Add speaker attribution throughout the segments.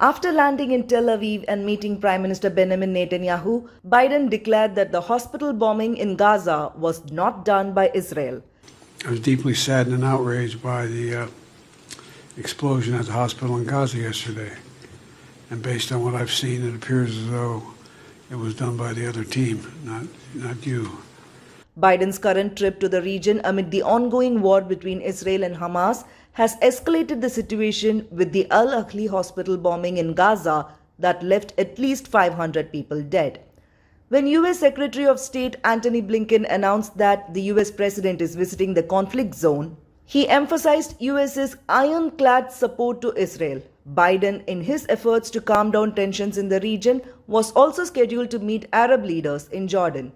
Speaker 1: After landing in Tel Aviv and meeting Prime Minister Benjamin Netanyahu, Biden declared that the hospital bombing in Gaza was not done by Israel.
Speaker 2: I was deeply saddened and outraged by the explosion at the hospital in Gaza yesterday. And based on what I've seen, it appears as though it was done by the other team, not you.
Speaker 1: Biden's current trip to the region amid the ongoing war between Israel and Hamas has escalated the situation with the Al-Ahli hospital bombing in Gaza that left at least 500 people dead. When US Secretary of State Antony Blinken announced that the US president is visiting the conflict zone, he emphasized US's ironclad support to Israel. Biden, in his efforts to calm down tensions in the region, was also scheduled to meet Arab leaders in Jordan.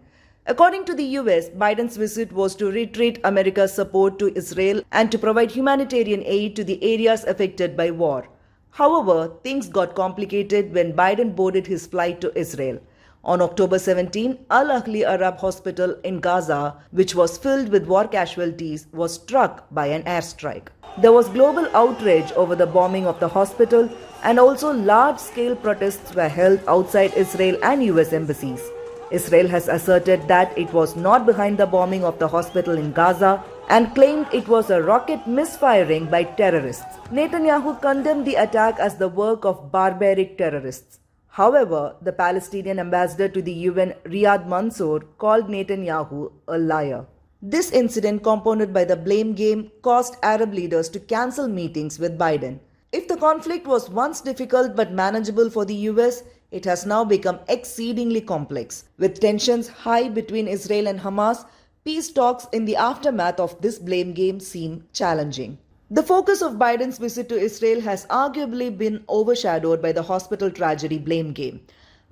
Speaker 1: According to the US, Biden's visit was to reiterate America's support to Israel and to provide humanitarian aid to the areas affected by war. However, things got complicated when Biden boarded his flight to Israel. On October 17, Al-Ahli Arab Hospital in Gaza, which was filled with war casualties, was struck by an airstrike. There was global outrage over the bombing of the hospital, and also large-scale protests were held outside Israel and US embassies. Israel has asserted that it was not behind the bombing of the hospital in Gaza and claimed it was a rocket misfiring by terrorists. Netanyahu condemned the attack as the work of barbaric terrorists. However, the Palestinian ambassador to the UN, Riyad Mansour, called Netanyahu a liar. This incident, compounded by the blame game, caused Arab leaders to cancel meetings with Biden. If the conflict was once difficult but manageable for the US, it has now become exceedingly complex. With tensions high between Israel and Hamas, peace talks in the aftermath of this blame game seem challenging. The focus of Biden's visit to Israel has arguably been overshadowed by the hospital tragedy blame game.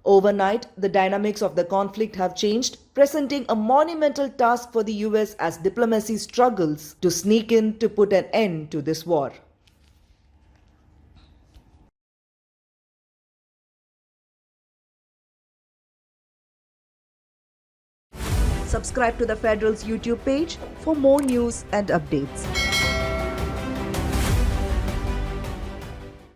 Speaker 1: Overnight, the dynamics of the conflict have changed, presenting a monumental task for the US as diplomacy struggles to sneak in to put an end to this war. Subscribe to the Federal's YouTube page for more news and updates.